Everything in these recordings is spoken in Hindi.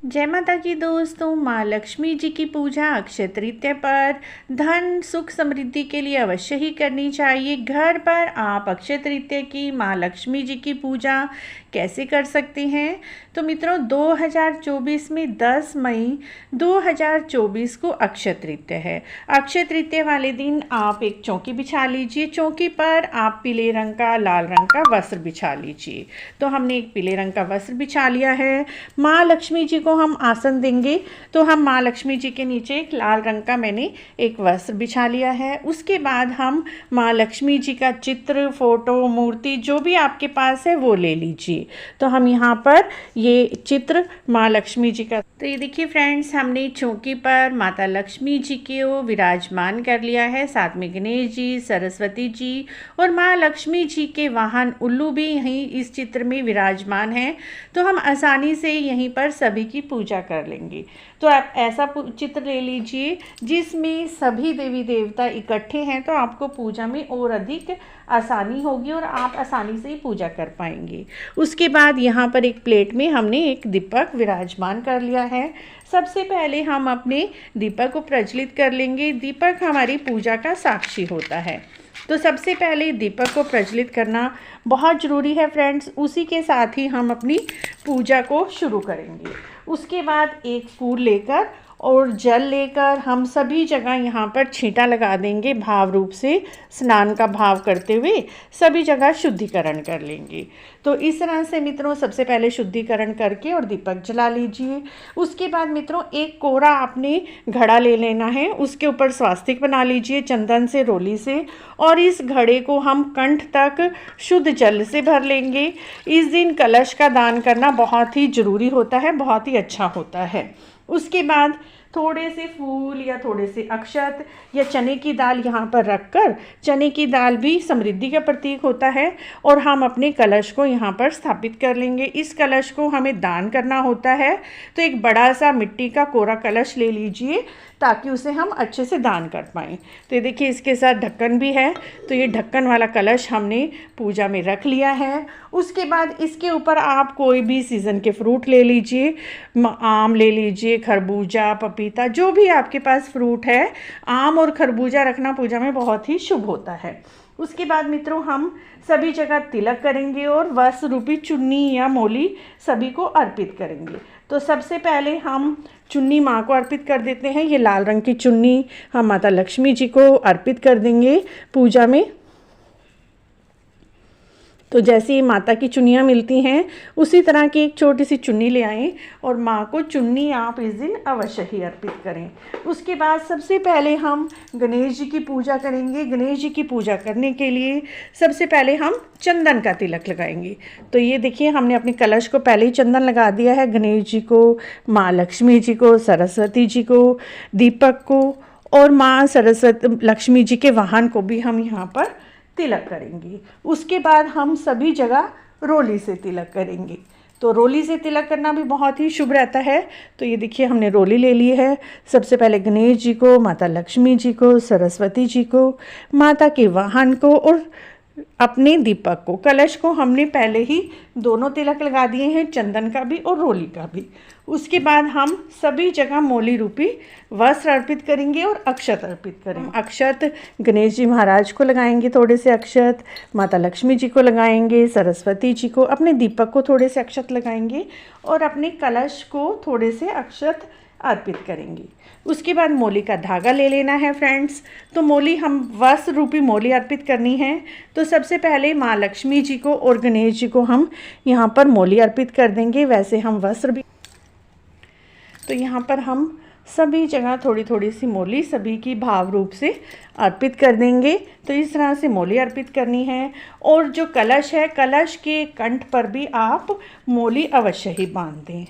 जय माता की दोस्तों। माँ लक्ष्मी जी की पूजा अक्षय तृतीया पर धन सुख समृद्धि के लिए अवश्य ही करनी चाहिए। घर पर आप अक्षय तृतीया की माँ लक्ष्मी जी की पूजा कैसे कर सकते हैं? तो मित्रों 2024 में 10 मई 2024 को अक्षय तृतीया है। अक्षय तृतीया वाले दिन आप एक चौकी बिछा लीजिए। चौकी पर आप पीले रंग का लाल रंग का वस्त्र बिछा लीजिए। तो हमने एक पीले रंग का वस्त्र बिछा लिया है। माँ लक्ष्मी जी को हम आसन देंगे, तो हम माँ लक्ष्मी जी के नीचे एक लाल रंग का मैंने एक वस्त्र बिछा लिया है। उसके बाद हम माँ लक्ष्मी जी का चित्र, फोटो, मूर्ति जो भी आपके पास है वो ले लीजिए। तो हम यहाँ पर ये चित्र माँ लक्ष्मी जी का, तो ये देखिए फ्रेंड्स, हमने चौकी पर माता लक्ष्मी जी को विराजमान कर लिया है। साथ में गणेश जी, सरस्वती जी और माँ लक्ष्मी जी के वाहन उल्लू भी यहीं इस चित्र में विराजमान हैं। तो हम आसानी से यहीं पर सभी की पूजा कर लेंगे। तो आप ऐसा चित्र ले लीजिए जिसमें सभी देवी देवता इकट्ठे हैं, तो आपको पूजा में और अधिक आसानी होगी और आप आसानी से ही पूजा कर पाएंगे। उसके बाद यहाँ पर एक प्लेट में हमने एक दीपक विराजमान कर लिया है। सबसे पहले हम अपने दीपक को प्रज्वलित कर लेंगे। दीपक हमारी पूजा का साक्षी होता है, तो सबसे पहले दीपक को प्रज्वलित करना बहुत ज़रूरी है फ्रेंड्स। उसी के साथ ही हम अपनी पूजा को शुरू करेंगे। उसके बाद एक फूल लेकर और जल लेकर हम सभी जगह यहाँ पर छींटा लगा देंगे। भाव रूप से स्नान का भाव करते हुए सभी जगह शुद्धिकरण कर लेंगे। तो इस तरह से मित्रों सबसे पहले शुद्धिकरण करके और दीपक जला लीजिए। उसके बाद मित्रों एक कोरा आपने घड़ा ले लेना है, उसके ऊपर स्वास्तिक बना लीजिए चंदन से, रोली से, और इस घड़े को हम कंठ तक शुद्ध जल से भर लेंगे। इस दिन कलश का दान करना बहुत ही ज़रूरी होता है, बहुत ही अच्छा होता है। उसके बाद थोड़े से फूल या थोड़े से अक्षत या चने की दाल यहाँ पर रखकर, चने की दाल भी समृद्धि का प्रतीक होता है, और हम अपने कलश को यहाँ पर स्थापित कर लेंगे। इस कलश को हमें दान करना होता है, तो एक बड़ा सा मिट्टी का कोरा कलश ले लीजिए ताकि उसे हम अच्छे से दान कर पाएँ। तो ये देखिए इसके साथ ढक्कन भी है, तो ये ढक्कन वाला कलश हमने पूजा में रख लिया है। उसके बाद इसके ऊपर आप कोई भी सीज़न के फ्रूट ले लीजिए, आम ले लीजिए, खरबूजा, पपीता, जो भी आपके पास फ्रूट है। आम और खरबूजा रखना पूजा में बहुत ही शुभ होता है। उसके बाद मित्रों हम सभी जगह तिलक करेंगे और वस्त्र रूपी चुन्नी या मोली सभी को अर्पित करेंगे। तो सबसे पहले हम चुन्नी माँ को अर्पित कर देते हैं। ये लाल रंग की चुन्नी हम माता लक्ष्मी जी को अर्पित कर देंगे पूजा में। तो जैसे ही माता की चुन्नियाँ मिलती हैं उसी तरह की एक छोटी सी चुन्नी ले आएँ और माँ को चुन्नी आप इस दिन अवश्य ही अर्पित करें। उसके बाद सबसे पहले हम गणेश जी की पूजा करेंगे। गणेश जी की पूजा करने के लिए सबसे पहले हम चंदन का तिलक लगाएंगे। तो ये देखिए हमने अपने कलश को पहले ही चंदन लगा दिया है। गणेश जी को, माँ लक्ष्मी जी को, सरस्वती जी को, दीपक को और माँ सरस्वती लक्ष्मी जी के वाहन को भी हम यहाँ पर तिलक करेंगे। उसके बाद हम सभी जगह रोली से तिलक करेंगे। तो रोली से तिलक करना भी बहुत ही शुभ रहता है। तो ये देखिए हमने रोली ले ली है। सबसे पहले गणेश जी को, माता लक्ष्मी जी को, सरस्वती जी को, माता के वाहन को और अपने दीपक को, कलश को हमने पहले ही दोनों तिलक लगा दिए हैं, चंदन का भी और रोली का भी। उसके बाद हम सभी जगह मोली रूपी वस्त्र अर्पित करेंगे और अक्षत अर्पित करेंगे। अक्षत गणेश जी महाराज को लगाएंगे, थोड़े से अक्षत माता लक्ष्मी जी को लगाएंगे, सरस्वती जी को, अपने दीपक को थोड़े से अक्षत लगाएंगे और अपने कलश को थोड़े से अक्षत अर्पित करेंगे। उसके बाद मोली का धागा ले लेना है फ्रेंड्स। तो मोली हम वस्त्र रूपी मोली अर्पित करनी है। तो सबसे पहले माँ लक्ष्मी जी को और गणेश जी को हम यहाँ पर मोली अर्पित कर देंगे। वैसे हम वस्त्र भी, तो यहाँ पर हम सभी जगह थोड़ी थोड़ी सी मोली सभी की भाव रूप से अर्पित कर देंगे। तो इस तरह से मोली अर्पित करनी है। और जो कलश है, कलश के कंठ पर भी आप मोली अवश्य ही बांध दें।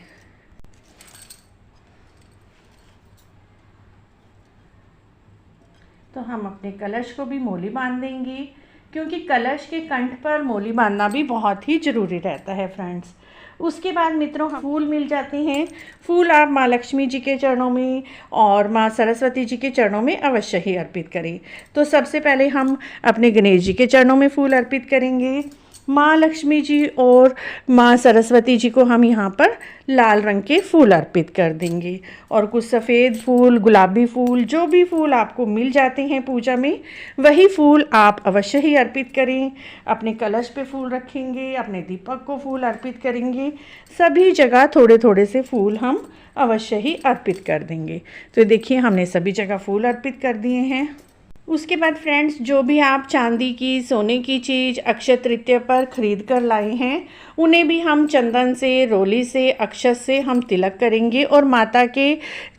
तो हम अपने कलश को भी मोली बांध देंगे, क्योंकि कलश के कंठ पर मोली बांधना भी बहुत ही ज़रूरी रहता है फ्रेंड्स। उसके बाद मित्रों फूल मिल जाते हैं। फूल आप माँ लक्ष्मी जी के चरणों में और माँ सरस्वती जी के चरणों में अवश्य ही अर्पित करें। तो सबसे पहले हम अपने गणेश जी के चरणों में फूल अर्पित करेंगे। माँ लक्ष्मी जी और माँ सरस्वती जी को हम यहाँ पर लाल रंग के फूल अर्पित कर देंगे और कुछ सफ़ेद फूल, गुलाबी फूल, जो भी फूल आपको मिल जाते हैं पूजा में वही फूल आप अवश्य ही अर्पित करें। अपने कलश पे फूल रखेंगे, अपने दीपक को फूल अर्पित करेंगे, सभी जगह थोड़े थोड़े से फूल हम अवश्य ही अर्पित कर देंगे। तो देखिए हमने सभी जगह फूल अर्पित कर दिए हैं। उसके बाद फ्रेंड्स, जो भी आप चांदी की, सोने की चीज़ अक्षय तृतीया पर ख़रीद कर लाए हैं उन्हें भी हम चंदन से, रोली से, अक्षत से हम तिलक करेंगे और माता के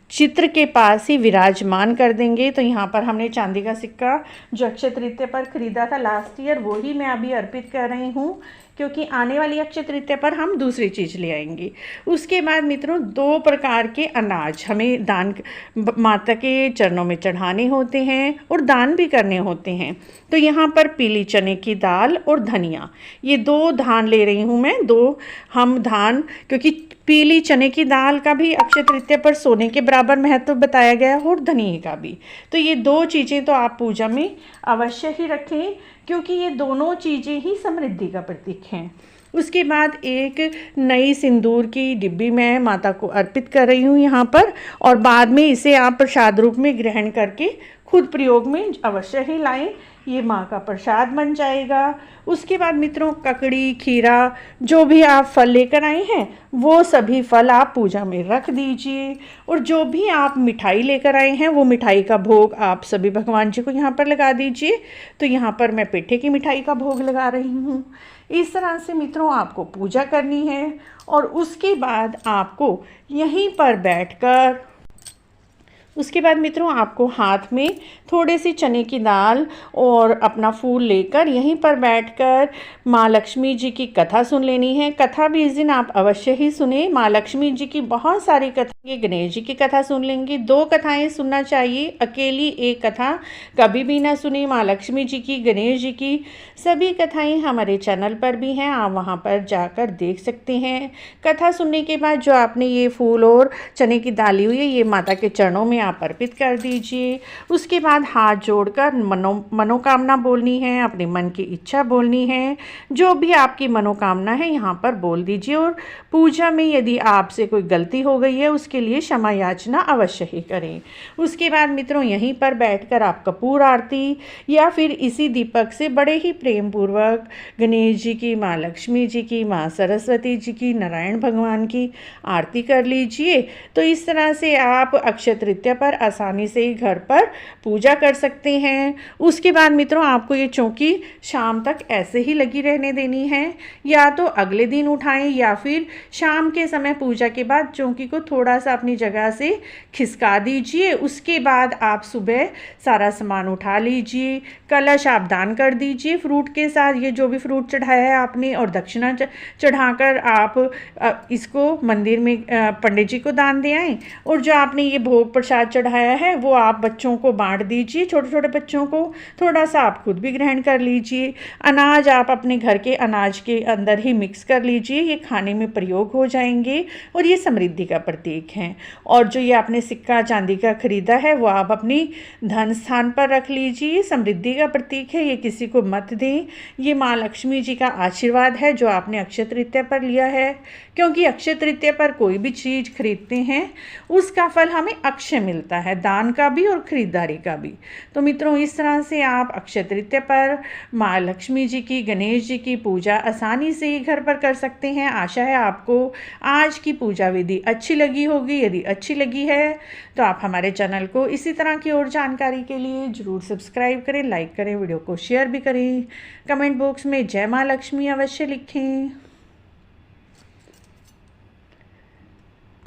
चित्र के पास ही विराजमान कर देंगे। तो यहाँ पर हमने चांदी का सिक्का जो अक्षय तृतीया पर ख़रीदा था लास्ट ईयर, वो ही मैं अभी अर्पित कर रही हूँ, क्योंकि आने वाली अक्षय तृतीया पर हम दूसरी चीज़ ले आएंगे। उसके बाद मित्रों 2 प्रकार के अनाज हमें दान माता के चरणों में चढ़ाने होते हैं और दान भी करने होते हैं। तो यहाँ पर पीली चने की दाल और धनिया, ये 2 धान ले रही हूँ मैं। 2 हम धान, क्योंकि पीली चने की दाल का भी अक्षय तृतीया पर सोने के बराबर महत्व बताया गया है और धनिया का भी। तो ये 2 चीज़ें तो आप पूजा में अवश्य ही रखें, क्योंकि ये दोनों चीज़ें ही समृद्धि का प्रतीक हैं। उसके बाद एक नई सिंदूर की डिब्बी मैं माता को अर्पित कर रही हूँ यहाँ पर, और बाद में इसे आप प्रसाद रूप में ग्रहण करके खुद प्रयोग में अवश्य ही लाएं, ये माँ का प्रसाद बन जाएगा। उसके बाद मित्रों ककड़ी, खीरा, जो भी आप फल लेकर आए हैं वो सभी फल आप पूजा में रख दीजिए, और जो भी आप मिठाई लेकर आए हैं वो मिठाई का भोग आप सभी भगवान जी को यहाँ पर लगा दीजिए। तो यहाँ पर मैं पेठे की मिठाई का भोग लगा रही हूँ। इस तरह से मित्रों आपको पूजा करनी है, और उसके बाद आपको यहीं पर बैठकर, उसके बाद मित्रों आपको हाथ में थोड़े सी चने की दाल और अपना फूल लेकर यहीं पर बैठकर माँ लक्ष्मी जी की कथा सुन लेनी है। कथा भी इस दिन आप अवश्य ही सुने। माँ लक्ष्मी जी की बहुत सारी कथा, गणेश जी की कथा सुन लेंगे। 2 कथाएं सुनना चाहिए, अकेली एक कथा कभी भी ना सुने। माँ लक्ष्मी जी की, गणेश जी की सभी कथाएँ हमारे चैनल पर भी हैं, आप वहाँ पर जाकर देख सकते हैं। कथा सुनने के बाद जो आपने ये फूल और चने की दाल ली हुई है ये माता के चरणों में आप अर्पित कर दीजिए। उसके बाद हाथ जोड़कर मनोकामना बोलनी है, अपने मन की इच्छा बोलनी है, जो भी आपकी मनोकामना है यहाँ पर बोल दीजिए। और पूजा में यदि आपसे कोई गलती हो गई है उसके लिए क्षमा याचना अवश्य ही करें। उसके बाद मित्रों यहीं पर बैठकर आप कपूर आरती या फिर इसी दीपक से बड़े ही प्रेम पूर्वक गणेश जी की, माँ लक्ष्मी जी की, माँ सरस्वती जी की, नारायण भगवान की आरती कर लीजिए। तो इस तरह से आप अक्षय तृतीया पर आसानी से ही घर पर पूजा कर सकते हैं। उसके बाद मित्रों आपको ये चौकी शाम तक ऐसे ही लगी रहने देनी है, या तो अगले दिन उठाएं या फिर शाम के समय पूजा के बाद चौकी को थोड़ा सा अपनी जगह से खिसका दीजिए। उसके बाद आप सुबह सारा सामान उठा लीजिए, कलश आप दान कर दीजिए फ्रूट के साथ, ये जो भी फ्रूट चढ़ाया है आपने, और दक्षिणा चढ़ाकर आप इसको मंदिर में पंडित जी को दान दे आएँ। और जो आपने ये भोग प्रसाद चढ़ाया है वो आप बच्चों को बांट दीजिए, छोटे छोटे बच्चों को, थोड़ा सा आप खुद भी ग्रहण कर लीजिए। अनाज आप अपने घर के अनाज के अंदर ही मिक्स कर लीजिए, ये खाने में प्रयोग हो जाएंगे और ये समृद्धि का प्रतीक हैं। और जो ये आपने सिक्का चांदी का खरीदा है वो आप अपनी धन स्थान पर रख लीजिए, समृद्धि का प्रतीक है, ये किसी को मत दें। ये माँ लक्ष्मी जी का आशीर्वाद है जो आपने अक्षय तृतीया पर लिया है, क्योंकि अक्षय तृतीया पर कोई भी चीज़ खरीदते हैं उसका फल हमें अक्षय मिलता है, दान का भी और खरीदारी का भी। तो मित्रों इस तरह से आप अक्षय तृतीया पर माँ लक्ष्मी जी की, गणेश जी की पूजा आसानी से ही घर पर कर सकते हैं। आशा है आपको आज की पूजा विधि अच्छी लगी होगी। यदि अच्छी लगी है तो आप हमारे चैनल को इसी तरह की और जानकारी के लिए ज़रूर सब्सक्राइब करें, लाइक करें, वीडियो को शेयर भी करें। कमेंट बॉक्स में जय माँ लक्ष्मी अवश्य लिखें।